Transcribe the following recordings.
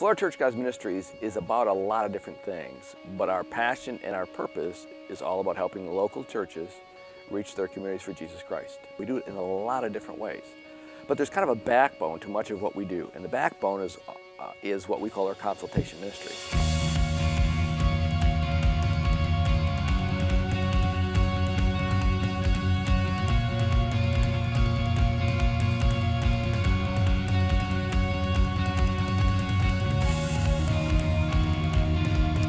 Florida Church God's Ministries is about a lot of different things, but our passion and our purpose is all about helping local churches reach their communities for Jesus Christ. We do it in a lot of different ways, but there's kind of a backbone to much of what we do, and the backbone is what we call our consultation ministry.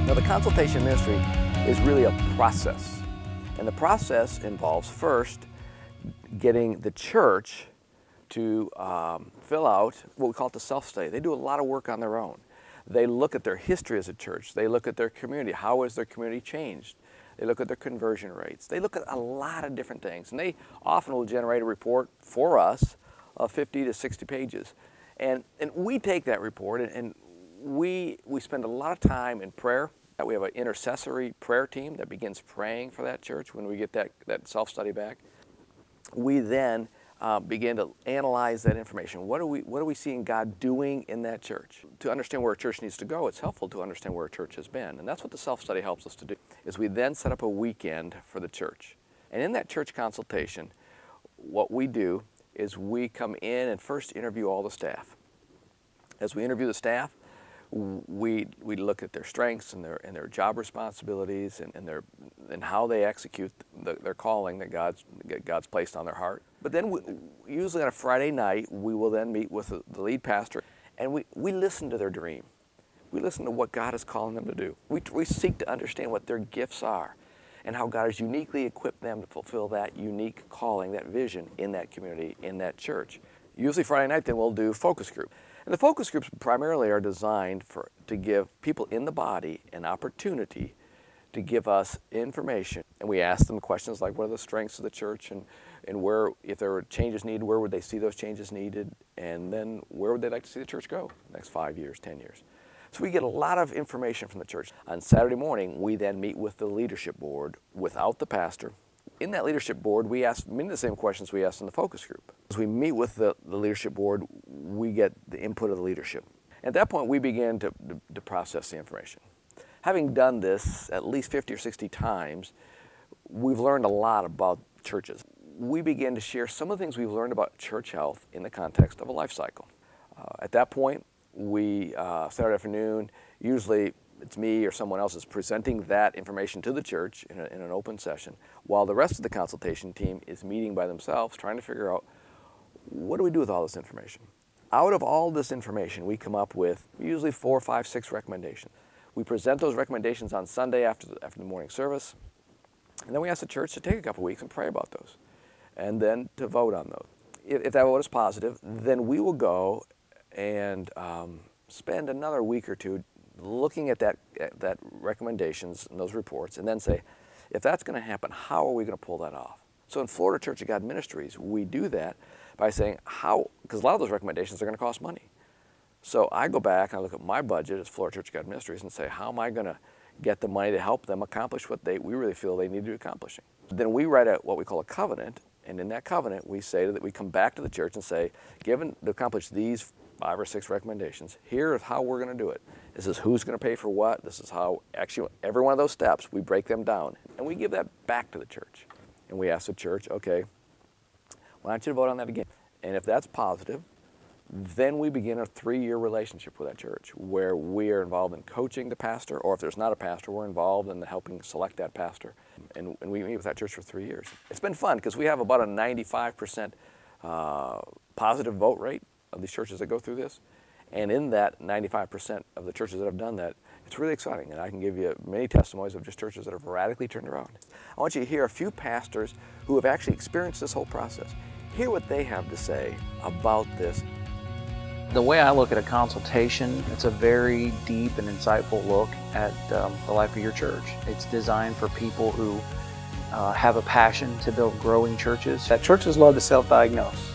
Now, the consultation ministry is really a process, and the process involves first getting the church to fill out what we call it the self-study. They do a lot of work on their own. They look at their history as a church. They look at their community. How has their community changed? They look at their conversion rates. They look at a lot of different things, and they often will generate a report for us of 50 to 60 pages. And we take that report and we spend a lot of time in prayer. We have an intercessory prayer team that begins praying for that church when we get that self-study back. We then begin to analyze that information. What are we seeing God doing in that church? To understand where a church needs to go, it's helpful to understand where a church has been. And that's what the self-study helps us to do, is we then set up a weekend for the church. And in that church consultation, what we do is we come in and first interview all the staff. As we interview the staff, we look at their strengths and their job responsibilities and how they execute their calling that God's placed on their heart. But then usually on a Friday night, we will then meet with the lead pastor, and we listen to their dream. We listen to what God is calling them to do. We seek to understand what their gifts are and how God has uniquely equipped them to fulfill that unique calling, that vision in that community, in that church. Usually Friday night, then we'll do focus group. And the focus groups primarily are designed to give people in the body an opportunity to give us information. And we ask them questions like, what are the strengths of the church, and where, if there were changes needed, where would they see those changes needed, and then where would they like to see the church go the next 5 years, 10 years. So we get a lot of information from the church. On Saturday morning, we then meet with the leadership board without the pastor. In that leadership board, we ask many of the same questions we asked in the focus group. As we meet with the leadership board, we get the input of the leadership. At that point, we begin to process the information. Having done this at least 50 or 60 times, we've learned a lot about churches. We begin to share some of the things we've learned about church health in the context of a life cycle. At that point, we, Saturday afternoon, usually it's me or someone else is presenting that information to the church in an open session, while the rest of the consultation team is meeting by themselves, trying to figure out, what do we do with all this information? Out of all this information, we come up with usually 4, 5, 6 recommendations. We present those recommendations on Sunday after the morning service, and then we ask the church to take a couple weeks and pray about those, and then to vote on those. If that vote is positive, then we will go and spend another week or two looking at that recommendations and those reports, and then say, if that's going to happen, how are we going to pull that off? So in Florida Church of God Ministries, we do that by saying because a lot of those recommendations are going to cost money. So I go back and I look at my budget as Florida Church of God Ministries and say, how am I going to get the money to help them accomplish what we really feel they need to be accomplishing? Then we write what we call a covenant, and in that covenant we say that we come back to the church and say, given to accomplish these 5 or 6 recommendations, here is how we're going to do it. This is who's going to pay for what. This is how, actually, every one of those steps, we break them down. And we give that back to the church. And we ask the church, okay, why don't you vote on that again? And if that's positive, then we begin a 3-year relationship with that church, where we are involved in coaching the pastor, or if there's not a pastor, we're involved in helping select that pastor. And we meet with that church for 3 years. It's been fun, because we have about a 95% positive vote rate of these churches that go through this. And in that 95% of the churches that have done that, it's really exciting. And I can give you many testimonies of just churches that have radically turned around. I want you to hear a few pastors who have actually experienced this whole process. Hear what they have to say about this. The way I look at a consultation, it's a very deep and insightful look at the life of your church. It's designed for people who have a passion to build growing churches. That churches love to self-diagnose.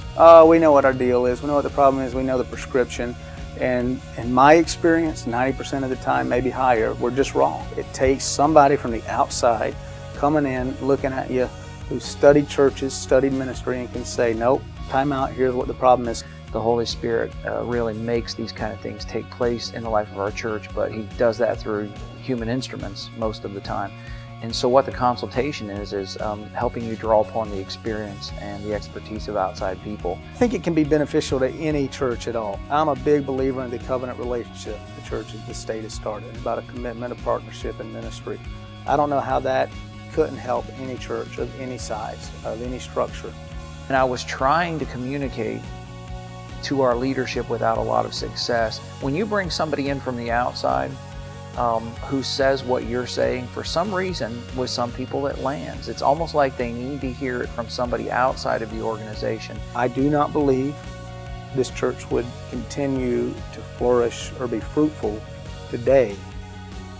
We know what our deal is, we know what the problem is, we know the prescription. And in my experience, 90% of the time, maybe higher, we're just wrong. It takes somebody from the outside coming in, looking at you, who studied churches, studied ministry, and can say, nope, time out, here's what the problem is. the Holy Spirit really makes these kind of things take place in the life of our church, but He does that through human instruments most of the time. And so what the consultation is helping you draw upon the experience and the expertise of outside people. I think it can be beneficial to any church at all. I'm a big believer in the covenant relationship the church and the state has started, about a commitment, a partnership, and ministry. I don't know how that couldn't help any church of any size, of any structure. And I was trying to communicate to our leadership without a lot of success. When you bring somebody in from the outside who says what you're saying, for some reason, with some people it lands. It's almost like they need to hear it from somebody outside of the organization. I do not believe this church would continue to flourish or be fruitful today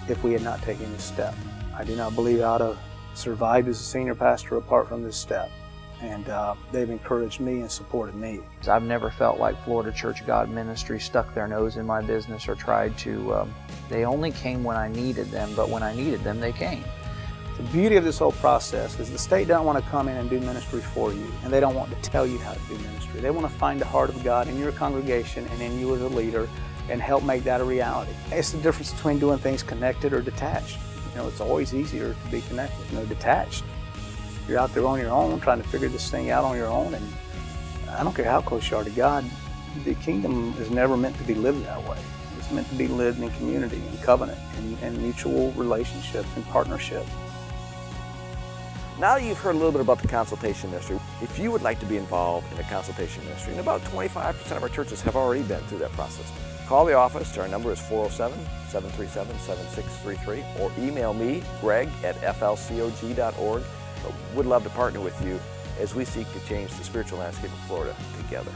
if we had not taken this step. I do not believe I'd have survived as a senior pastor apart from this step. And they've encouraged me and supported me. I've never felt like Florida Church of God Ministries stuck their nose in my business or tried to, they only came when I needed them, but when I needed them, they came. The beauty of this whole process is the state doesn't want to come in and do ministry for you, and they don't want to tell you how to do ministry. They want to find the heart of God in your congregation and in you as a leader and help make that a reality. It's the difference between doing things connected or detached. You know, it's always easier to be connected, detached. You're out there on your own trying to figure this thing out on your own, and I don't care how close you are to God, the kingdom is never meant to be lived that way. It's meant to be lived in community and covenant and mutual relationship and partnership. Now that you've heard a little bit about the consultation ministry, if you would like to be involved in the consultation ministry, and about 25% of our churches have already been through that process, call the office. Our number is 407-737-7633, or email me, greg@flcog.org. Would love to partner with you as we seek to change the spiritual landscape of Florida together.